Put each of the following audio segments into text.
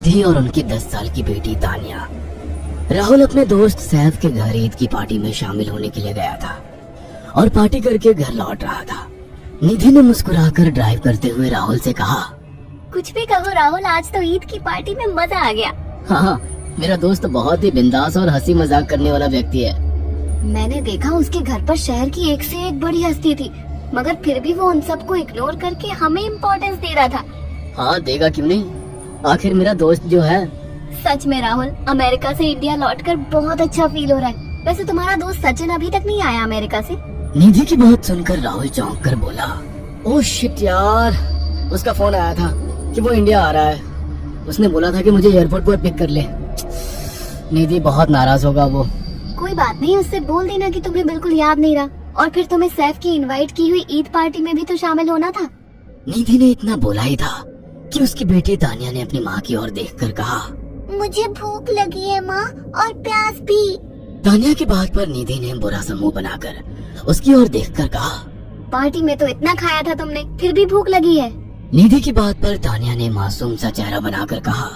थी और उनकी 10 साल की बेटी तानिया। राहुल अपने दोस्त सैफ के घर ईद की पार्टी में शामिल होने के लिए गया था और पार्टी करके घर लौट रहा था। निधि ने मुस्कुराकर ड्राइव करते हुए राहुल से कहा, कुछ भी कहो राहुल, आज तो ईद की पार्टी में मजा आ गया। हाँ, मेरा दोस्त बहुत ही बिंदास और हंसी मजाक करने वाला व्यक्ति है। मैंने देखा उसके घर पर शहर की एक से एक बड़ी हस्ती थी, मगर फिर भी वो उन सबको इग्नोर करके हमें इम्पोर्टेंस दे रहा था। हाँ, देगा क्यों नहीं, आखिर मेरा दोस्त जो है। सच में राहुल, अमेरिका से इंडिया लौटकर बहुत अच्छा फील हो रहा है। वैसे तुम्हारा दोस्त सचिन अभी तक नहीं आया अमेरिका से? निधि की बात सुनकर राहुल चौंक कर बोला, ओह शिट यार, उसका फोन आया था कि वो इंडिया आ रहा है। उसने बोला था कि मुझे एयरपोर्ट पर पिक कर ले। निधि बहुत नाराज होगा वो। कोई बात नहीं, उससे बोल देना कि तुम्हें बिल्कुल याद नहीं रहा और फिर तुम्हें सैफ की इनवाइट की हुई ईद पार्टी में भी तो शामिल होना था। निधि ने इतना बोला ही था कि उसकी बेटी तानिया ने अपनी माँ की ओर देखकर कहा, मुझे भूख लगी है माँ, और प्यास भी। तानिया की बात पर निधि ने बुरा सा मुंह बनाकर उसकी ओर देखकर कहा, पार्टी में तो इतना खाया था तुमने, फिर भी भूख लगी है। निधि की बात पर तानिया ने मासूम सा चेहरा बनाकर कहा,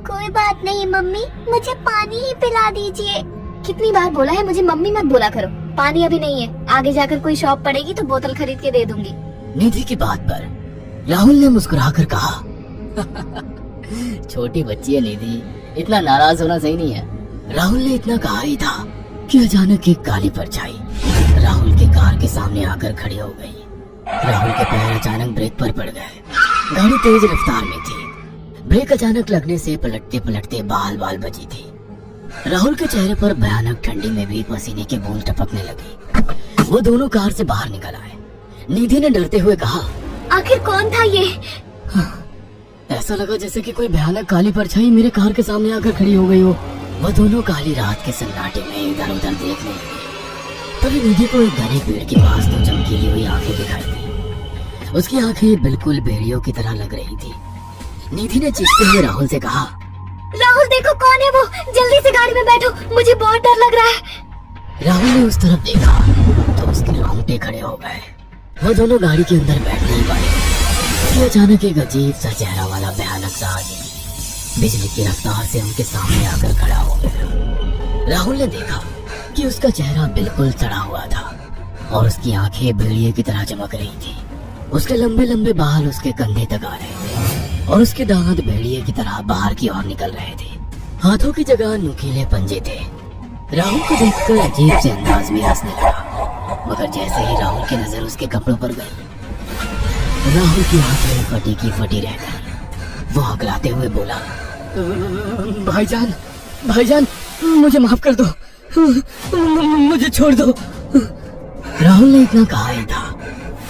कोई बात नहीं मम्मी, मुझे पानी ही पिला दीजिए। कितनी बार बोला है मुझे मम्मी मत बोला करो। पानी अभी नहीं है, आगे जाकर कोई शॉप पड़ेगी तो बोतल खरीद के दे दूंगी। निधि की बात पर राहुल ने मुस्कुराकर कहा, छोटी बच्ची है निधि, इतना नाराज होना सही नहीं है। राहुल ने इतना कहा ही था कि अचानक एक काली परछाई राहुल के कार के सामने आकर खड़ी हो गई। राहुल के पैर अचानक ब्रेक पर पड़ गए। गाड़ी तेज रफ्तार में थी। ब्रेक अचानक लगने से पलटते पलटते बाल बाल बची थी। राहुल के चेहरे पर भयानक ठंडी में भी पसीने के बूंद टपकने लगी। वो दोनों कार से बाहर निकल आए। निधि ने डरते हुए कहा, आखिर कौन था ये? ऐसा लगा जैसे कि कोई भयानक काली परछाई मेरे कार के सामने आकर खड़ी हो गई हो। वो दोनों काली रात के सन्नाटे में इधर उधर देखने लगे। तभी निधि को एक घने पेड़ के पास दो चमकीली हुई आंखें दिखाई दी। उसकी आंखें बिल्कुल भेड़ियों की तरह लग रही थी। निधि ने चीखते हुए राहुल से कहा, राहुल देखो कौन है वो, जल्दी से गाड़ी में बैठो, मुझे बहुत डर लग रहा है। राहुल ने उस तरफ देखा तो उसके रोंगटे खड़े हो गए। वो दोनों गाड़ी के अंदर बैठ नहीं पाए कि अचानक एक अजीब सा चेहरा वाला भयानक सा आदमी बिजली की रफ्तार से उनके सामने आकर खड़ा हो गया। राहुल ने देखा कि उसका चेहरा बिल्कुल सड़ा हुआ था और उसकी आंखें भेड़िए की तरह चमक रही थी। उसके लंबे लंबे बाल उसके कंधे तक आ रहे थे और उसके दांत भेड़िए की तरह बाहर की ओर निकल रहे थे। हाथों की जगह नुकीले पंजे थे। राहुल को देखकर अजीब से अंदाज में हंसने लगा, मगर जैसे ही राहुल की नजर उसके कपड़ों पर गई, राहुल की आंखें फटी की फटी रह गई। वो हकलाते हुए बोला, भाईजान, भाईजान, मुझे माफ कर दो, मुझे छोड़ दो। राहुल ने इतना कहा ही था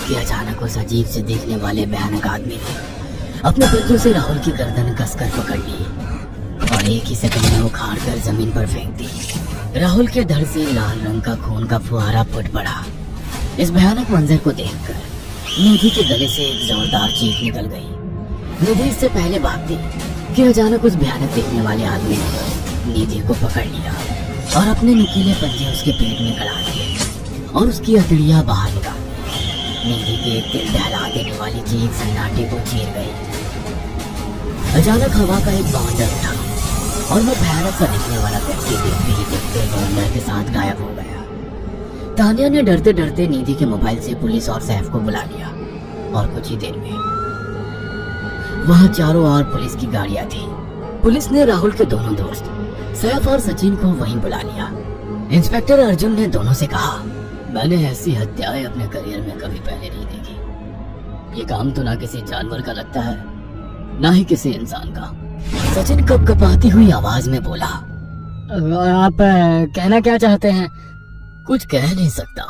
कि अचानक उस अजीब से देखने वाले भयानक आदमी ने अपने पंजों से राहुल की गर्दन कसकर पकड़ ली और एक ही सेकंड में उखाड़ कर जमीन पर फेंक दी। राहुल के धड़ से लाल रंग का खून का फुहारा फूट पड़ा। इस भयानक मंजर को देखकर निधि के गले से एक जोरदार चीख निकल गई। निधि इससे पहले भागती कि अचानक उस भयानक देखने वाले आदमी ने निधि को पकड़ लिया और अपने नुकीले पंजे उसके पेट में गड़ा दिए और उसकी हथेलियां बाहर निकाल दी। निधि की एक दिल दहला देने वाली चीख सन्नाटे को चीर गई। अचानक हवा का एक बावंडर उठा और वो भयानक सा दिखने वाला व्यक्ति देखते ही देखते बावंडर के साथ गायब हो गया। तानिया ने डरते डरते निधि के मोबाइल से पुलिस और सैफ को बुला लिया और कुछ ही देर में वहां चारों ओर पुलिस की गाड़ियां थी। पुलिस ने राहुल के दोनों दोस्त सैफ और सचिन को वहीं बुला लिया। इंस्पेक्टर अर्जुन ने दोनों से कहा, मैंने ऐसी हत्याएं अपने करियर में कभी पहले नहीं देखी। ये काम तो ना किसी जानवर का लगता है, ना ही किसी इंसान का। सचिन कपकपाती हुई आवाज में बोला, आप कहना क्या चाहते हैं? कुछ कह नहीं सकता।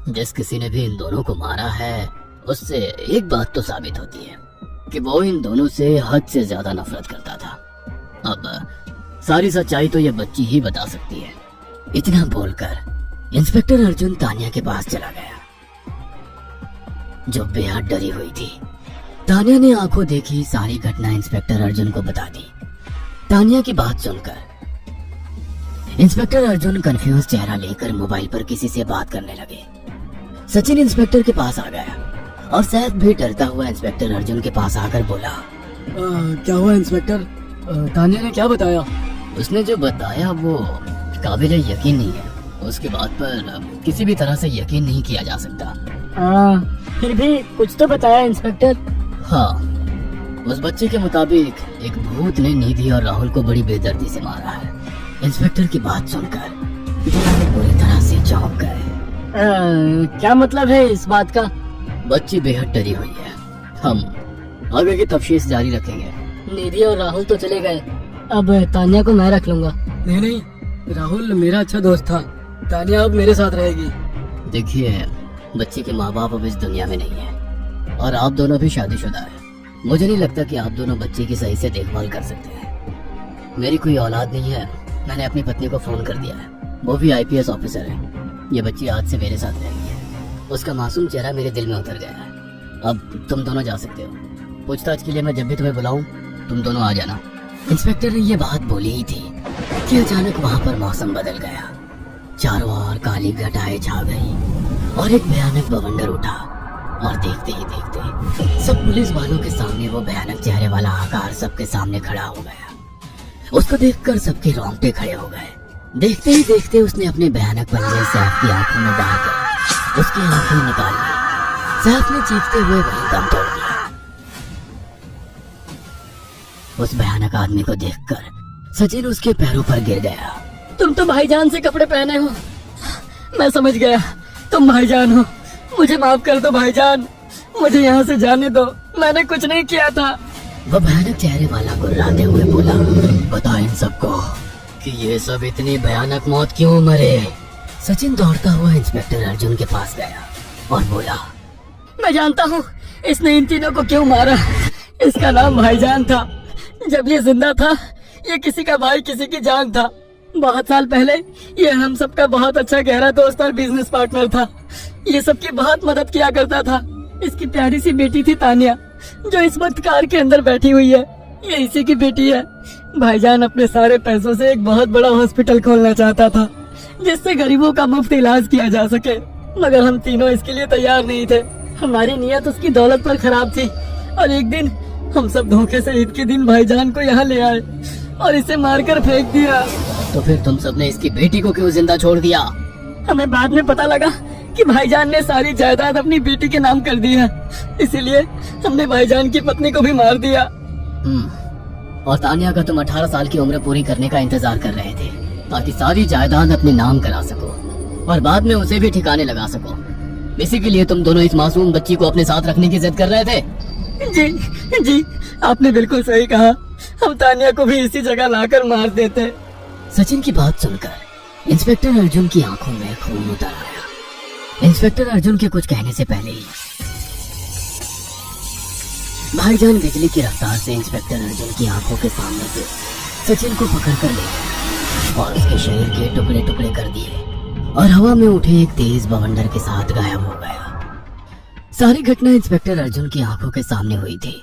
जिस किसी ने भी इन दोनों को मारा है उससे एक बात तो साबित होती है कि वो इन दोनों से हद से ज्यादा नफरत करता था। अब सारी सच्चाई तो ये बच्ची ही बता सकती है। इतना बोलकर इंस्पेक्टर अर्जुन तानिया के पास चला गया, जो बेहद डरी हुई थी। तानिया ने आंखों देखी सारी घटना इंस्पेक्टर अर्जुन को बता दी। तानिया की बात सुनकर इंस्पेक्टर अर्जुन कंफ्यूज चेहरा लेकर मोबाइल पर किसी से बात करने लगे। सचिन इंस्पेक्टर के पास आ गया और सैफ भी डरता हुआ इंस्पेक्टर अर्जुन के पास आकर बोला, क्या हुआ इंस्पेक्टर? तानिया ने क्या बताया? उसने जो बताया वो काबिल यकीन नहीं है। उसके बात पर किसी भी तरह से यकीन नहीं किया जा सकता। फिर भी कुछ तो बताया इंस्पेक्टर। हाँ, उस बच्चे के मुताबिक एक भूत ने निधि और राहुल को बड़ी बेदर्दी से मारा है। इंस्पेक्टर की बात सुनकर दोनों पूरी तरह से चौंक गए। क्या मतलब है इस बात का? बच्ची बेहद डरी हुई है। हम आगे की तफ्तीश जारी रखेंगे। निधि और राहुल तो चले गए, अब तानिया को मैं रख लूंगा। नहीं, राहुल मेरा अच्छा दोस्त था। तानिया अब मेरे साथ रहेगी। देखिए, बच्ची के माँ बाप अब इस दुनिया में नहीं है और आप दोनों भी शादीशुदा है। मुझे नहीं लगता कि आप दोनों बच्ची की सही से देखभाल कर सकते हैं। मेरी कोई औलाद नहीं है। मैंने अपनी पत्नी को फोन कर दिया है, वो भी IPS ऑफिसर है। ये बच्ची आज से मेरे साथ रहेगी है। उसका मासूम चेहरा मेरे दिल में उतर गया है। अब तुम दोनों जा सकते हो। पूछताछ के लिए मैं जब भी तुम्हें बुलाऊं तुम दोनों आ जाना। इंस्पेक्टर ने ये बात बोली ही थी कि अचानक वहाँ पर मौसम बदल गया। चारों ओर काली घटाएं छा गई और एक भयानक बवंडर उठा और देखते ही देखते सब पुलिस वालों के सामने वो भयानक चेहरे वाला आकार सबके सामने खड़ा हो गया। उसको देखकर सबके रोंगटे खड़े हो गए। देखते ही देखते उसने अपने भयानक पंजे सैफ की आंखों में डालकर उसकी आंखें निकाल ली। सैफ ने चीखते हुए वहीं दम तोड़ दिया। उस भयानक आदमी को देखकर सचिन उसके पैरों पर गिर गया। तुम तो भाईजान से कपड़े पहने हो। मैं समझ गया, तुम भाईजान हो। मुझे माफ कर दो भाईजान, मुझे यहाँ से जाने दो, मैंने कुछ नहीं किया था। वह भयानक चेहरे वाला गुर्राते हुए बोला, बता इन सबको कि ये सब इतनी भयानक मौत क्यों मरे। सचिन दौड़ता हुआ इंस्पेक्टर अर्जुन के पास गया और बोला, मैं जानता हूँ इसने इन तीनों को क्यों मारा। इसका नाम भाईजान था। जब ये जिंदा था ये किसी का भाई किसी की जान था। बहुत साल पहले ये हम सबका बहुत अच्छा गहरा दोस्त और बिजनेस पार्टनर था। ये सबकी बहुत मदद किया करता था। इसकी प्यारी सी बेटी थी तानिया, जो इस वक्त कार के अंदर बैठी हुई है, ये इसी की बेटी है। भाईजान अपने सारे पैसों से एक बहुत बड़ा हॉस्पिटल खोलना चाहता था जिससे गरीबों का मुफ्त इलाज किया जा सके, मगर हम तीनों इसके लिए तैयार नहीं थे। हमारी नीयत उसकी दौलत पर खराब थी और एक दिन हम सब धोखे से ईद के दिन भाईजान को यहाँ ले आए और इसे मारकर फेंक दिया। तो फिर तुम सबने इसकी बेटी को क्यों जिंदा छोड़ दिया? हमें बाद में पता लगा कि भाईजान ने सारी जायदाद अपनी बेटी के नाम कर दी है, इसीलिए हमने भाईजान की पत्नी को भी मार दिया। और तानिया का तुम 18 साल की उम्र पूरी करने का इंतजार कर रहे थे ताकि सारी जायदाद अपने नाम करा सको और बाद में उसे भी ठिकाने लगा सको। इसी के लिए तुम दोनों इस मासूम बच्ची को अपने साथ रखने की जिद कर रहे थे। जी, आपने बिल्कुल सही कहा। हम तानिया को भी इसी जगह लाकर मार देते। सचिन की बात सुनकर इंस्पेक्टर अर्जुन की आंखों में खून उतर आया। इंस्पेक्टर अर्जुन के कुछ कहने से पहले ही भाईजान बिजली की रफ्तार से इंस्पेक्टर अर्जुन की आंखों के सामने से सचिन को पकड़कर ले गया और उसके शरीर के टुकड़े टुकड़े कर दिए और हवा में उठे एक तेज बवंडर के साथ गायब हो गया। सारी घटना इंस्पेक्टर अर्जुन की आंखों के सामने हुई थी।